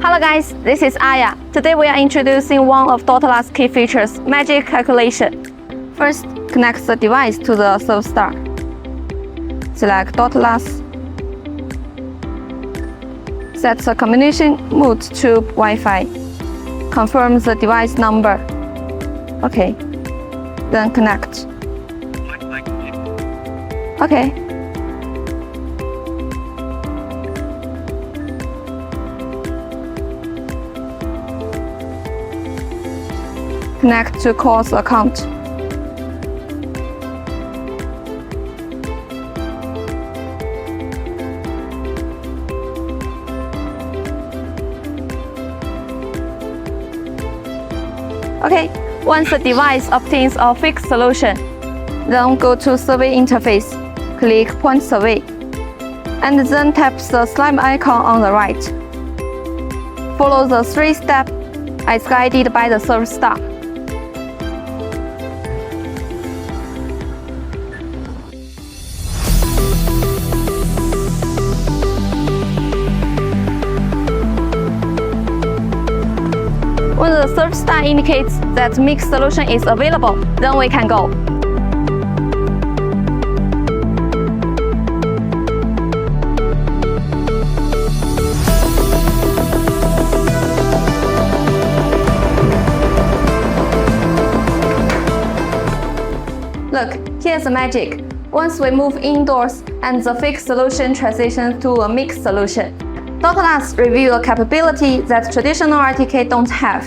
Hello guys, this is Aya. Today we are introducing one of DotLas key features, Magic Calculation. First, connect the device to the Service Star. Select DotLas. Set the combination mode to Wi-Fi. Confirm the device number. OK. Then connect. OK. Connect to calls account. OK, once the device obtains a fixed solution, then go to Survey interface, click Point Survey, and then tap the slime icon on the right. Follow the 3 steps as guided by the Service Star. When the Service Star indicates that mixed solution is available, then we can go. Look, here's the magic. Once we move indoors and the fixed solution transitions to a mixed solution, DotLas reveal a capability that traditional RTK don't have.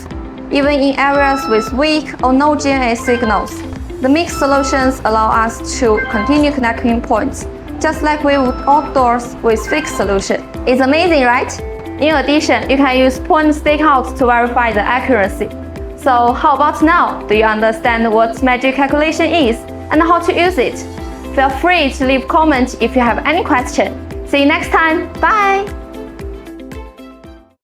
Even in areas with weak or no GNA signals, the mixed solutions allow us to continue connecting points, just like we would outdoors with fixed solution. It's amazing, right? In addition, you can use point stakeouts to verify the accuracy. So how about now? Do you understand what Magic Calculation is and how to use it? Feel free to leave comments if you have any question. See you next time. Bye!